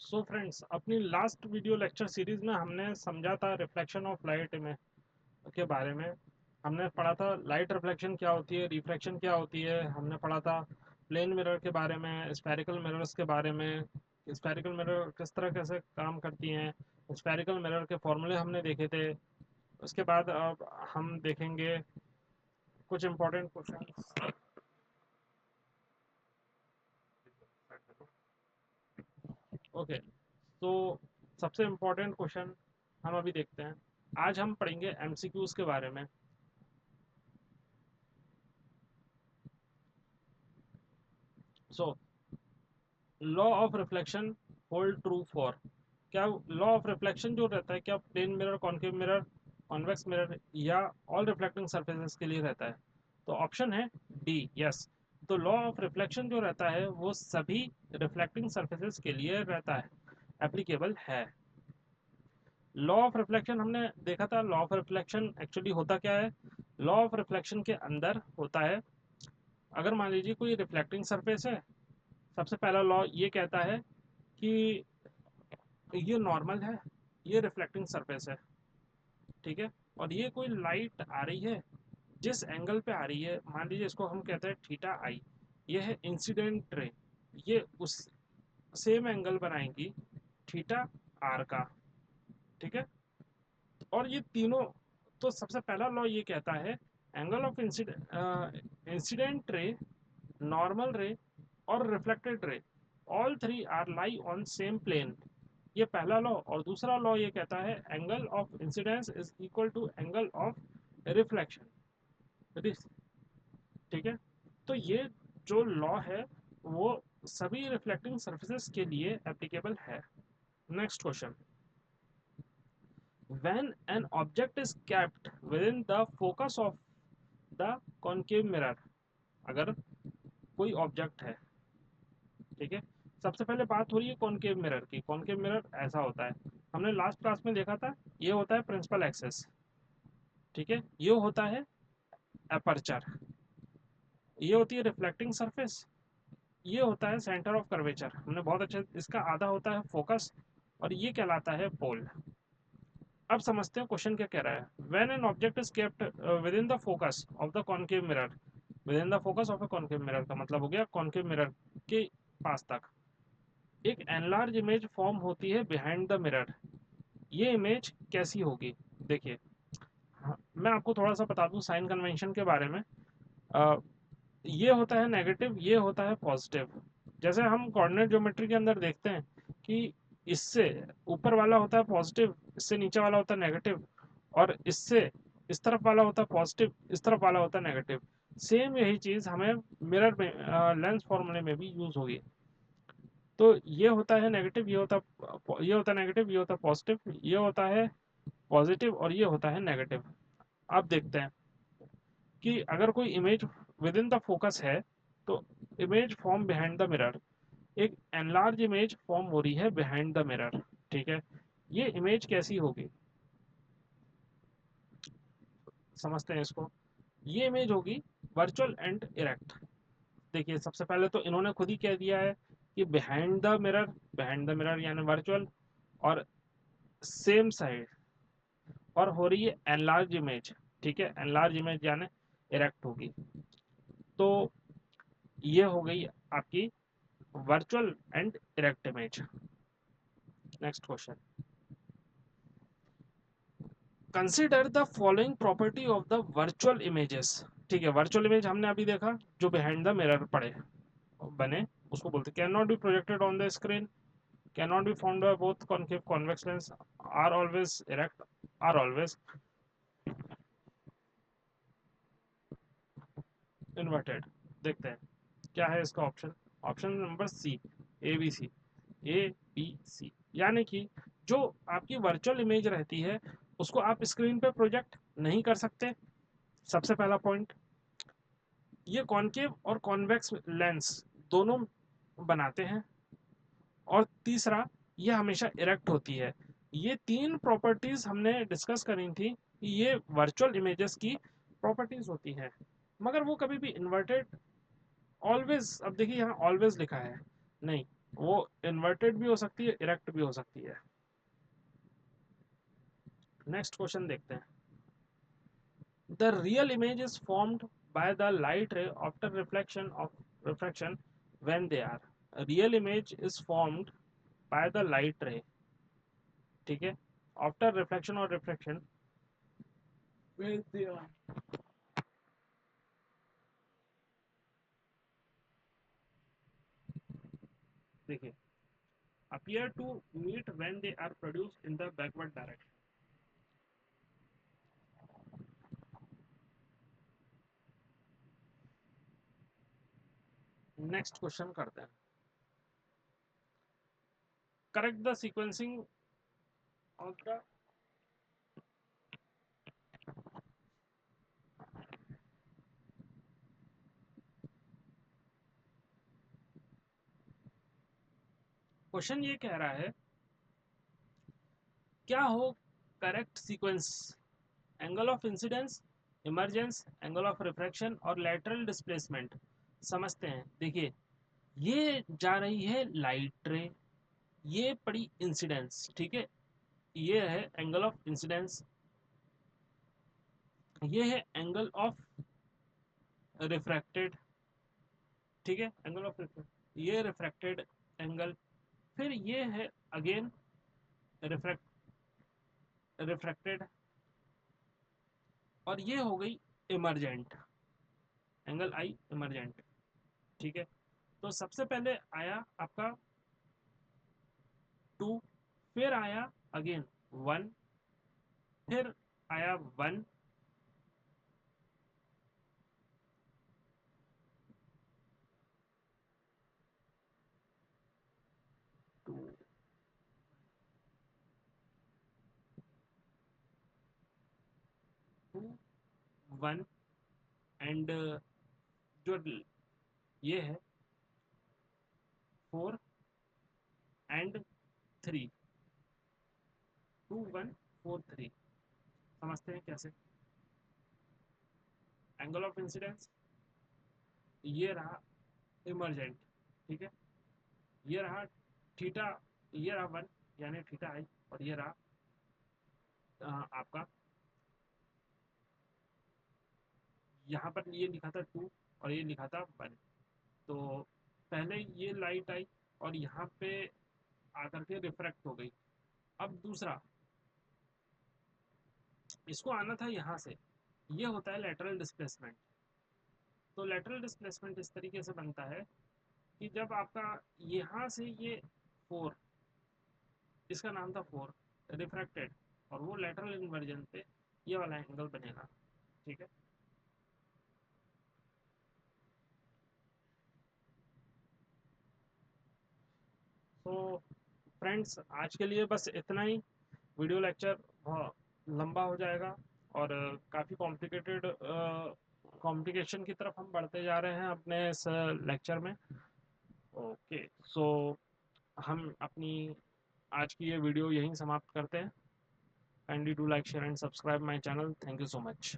So friends, अपनी last video lecture series में हमने समझा था रिफ्लेक्शन ऑफ लाइट में के बारे में। हमने पढ़ा था लाइट रिफ्लेक्शन क्या होती है, रिफ्रैक्शन क्या होती है। हमने पढ़ा था प्लेन मिरर के बारे में, स्फेरिकल मिरर्स के बारे में, स्फेरिकल मिरर किस तरह कैसे काम करती हैं। स्फेरिकल मिरर के फॉर्मूले हमने देखे थे। उसके बाद अब हम देखेंगे कुछ इंपॉर्टेंट क्वेश्चन। ओके, तो सबसे इम्पोर्टेंट क्वेश्चन हम अभी देखते हैं। आज हम पढ़ेंगे एमसीक्यूज के बारे में। So law of reflection hold true for, क्या लॉ ऑफ रिफ्लेक्शन जो रहता है क्या plane mirror, concave mirror, convex mirror या ऑल रिफ्लेक्टिंग सरफेसेस के लिए रहता है? तो ऑप्शन है डी, यस। तो लॉ ऑफ रिफ्लेक्शन जो रहता है वो सभी रिफ्लेक्टिंग सरफेसेस के लिए रहता है, एप्लीकेबल है। लॉ ऑफ रिफ्लेक्शन हमने देखा था। लॉ ऑफ रिफ्लेक्शन एक्चुअली होता क्या है? लॉ ऑफ रिफ्लेक्शन के अंदर होता है, अगर मान लीजिए कोई रिफ्लेक्टिंग सरफेस है, सबसे पहला लॉ ये कहता है कि ये नॉर्मल है, ये रिफ्लेक्टिंग सरफेस है, ठीक है। और ये कोई लाइट आ रही है, जिस एंगल पे आ रही है, मान लीजिए इसको हम कहते हैं थीटा आई, ये है इंसिडेंट रे, ये उस सेम एंगल बनाएंगी थीटा आर का, ठीक है। और ये तीनों, तो सबसे पहला लॉ ये कहता है angle of incident ray, normal ray और reflected ray, all three are lie on same plane. ये पहला लॉ। और दूसरा लॉ ये कहता है angle of incidence is equal to angle of reflection, ठीक है। तो ये जो लॉ है वो सभी रिफ्लेक्टिंग सरफेसेस के लिए एप्लीकेबल है। Next question, when an object is kept within the focus of the concave mirror, अगर कोई ऑब्जेक्ट है, ठीक है। सबसे पहले बात हो रही है कॉनकेव मिरर की। कॉनकेव मिरर ऐसा होता है, हमने लास्ट क्लास में देखा था। ये होता है प्रिंसिपल एक्सेस, ठीक है। ये होता है अपर्चर, ये होती है रिफ्लेक्टिंग सरफेस, ये होता है सेंटर ऑफ कर्वेचर। हमने बहुत अच्छे, इसका आधा होता है फोकस और ये कहलाता है पोल। अब समझते हैं क्वेश्चन क्या कह रहा है। When an object is kept with in the focus of the concave mirror, with in the focus of a concave mirror का मतलब हो गया कॉनकेव मिरर के पास तक एक एनलार्ज इमेज फॉर्म होती है बिहाइंड द मिरर। ये इमेज कैसी होगी? देखिए, हाँ, मैं आपको थोड़ा सा बता दूं साइन कन्वेंशन के बारे में। अ, ये होता है नेगेटिव, ये होता है पॉजिटिव। जैसे हम कोऑर्डिनेट ज्योमेट्री के अंदर देखते हैं कि इससे ऊपर वाला होता है पॉजिटिव, इससे नीचे वाला होता है नेगेटिव, और इससे इस तरफ वाला होता है पॉजिटिव, इस तरफ वाला होता है नेगेटिव। सेम यही चीज हमें मिरर में, लेंस फॉर्मूले में भी यूज होगी। तो ये होता है नेगेटिव, ये होता है नेगेटिव, ये होता है पॉजिटिव, ये होता है पॉजिटिव और ये होता है नेगेटिव। अब देखते हैं कि अगर कोई image with in the focus है तो image form behind the mirror, एक एनलार्ज इमेज फॉर्म हो रही है बिहाइंड द मिरर, ठीक है। ये इमेज कैसी होगी, समझते हैं इसको। ये इमेज होगी वर्चुअल एंड इरेक्ट। देखिए, सबसे पहले तो इन्होंने खुद ही कह दिया है कि behind the mirror, behind the mirror यानी वर्चुअल, और सेम साइड, और हो रही है एनलार्ज इमेज, ठीक है। एनलार्ज इमेज यानी इरेक्ट होगी। तो ये हो गई आपकी virtual and erect image. Next question, consider the following property of the virtual images. ठीक है, वर्चुअल इमेज हमने अभी देखा, जो बिहाइंड द मिरर पड़े बने, उसको बोलते cannot be projected on the screen, cannot be found by both concave convex lens, are always erect, are always inverted. देखते हैं क्या है इसका option. Option number C, A B C, A B C. यानी कि जो आपकी virtual image रहती है उसको आप स्क्रीन पे प्रोजेक्ट नहीं कर सकते, सबसे पहला पॉइंट। ये कॉनकेव और कॉन्वेक्स लेंस दोनों बनाते हैं। और तीसरा, ये हमेशा इरेक्ट होती है। ये तीन प्रॉपर्टीज हमने डिस्कस करी थी कि ये वर्चुअल इमेजेस की प्रॉपर्टीज होती हैं। मगर वो कभी भी इन्वर्टेड, ऑलवेज, अब देखिए यहाँ ऑलवेज लिखा है, नहीं, वो इन्वर्टेड भी हो सकती है, इरेक्ट भी हो सकती है। नेक्स्ट क्वेश्चन देखते हैं। The real image is formed by the light ray after reflection when they are. Real image is formed by the light ray, ठीक है, आफ्टर रिफ्लेक्शन और रिफ्रैक्शन व्हेन दे आर। देखिए, appear to meet when they are produced in the backward direction। Next question करते हैं। Correct the sequencing of the. Question ये कह रहा है, क्या हो correct sequence, angle of incidence, emergence, angle of refraction और लेटरल डिस्प्लेसमेंट। समझते हैं। देखिए, ये जा रही है लाइट रे, ये पड़ी इंसिडेंस, ठीक है, ये है एंगल ऑफ इंसिडेंस, ये है एंगल ऑफ रिफ्रैक्टेड, ठीक है, एंगल ऑफ ये रिफ्रैक्टेड एंगल, फिर ये है अगेन रिफ्रैक्टेड, और ये हो गई इमरजेंट, एंगल आई इमरजेंट, ठीक है। तो सबसे पहले आया आपका 2, फिर आया अगेन 1, फिर आया 1, 2, 2, 1 एंड जो ये है 4 एंड 3, 2 1 4 3। समझते हैं कैसे। एंगल ऑफ इंसिडेंस ये रहा इमरजेंट, ठीक है, ये रहा थीटा, ये रहा 1 यानी थीटा आई, और ये रहा आपका, यहाँ पर ये लिखा था 2 और ये लिखा था 1। तो पहले ये लाइट आई और यहाँ पे आकर के रिफ्रैक्ट हो गई। अब दूसरा, इसको आना था यहाँ से, ये होता है लेटरल डिस्प्लेसमेंट। तो लेटरल डिस्प्लेसमेंट इस तरीके से बनता है कि जब आपका यहाँ से ये 4, इसका नाम था 4, रिफ्रैक्टेड, और वो लेटरल इन्वर्जन पे ये वाला एंगल बनेगा, ठीक है। तो फ्रेंड्स, आज के लिए बस इतना ही। वीडियो लेक्चर बहुत लंबा हो जाएगा और काफ़ी कॉम्प्लिकेटेड कॉम्प्लिकेशन की तरफ हम बढ़ते जा रहे हैं अपने इस लेक्चर में। ओके, सो हम अपनी आज की ये वीडियो यहीं समाप्त करते हैं। Kindly do like share and subscribe my channel. Thank you so much.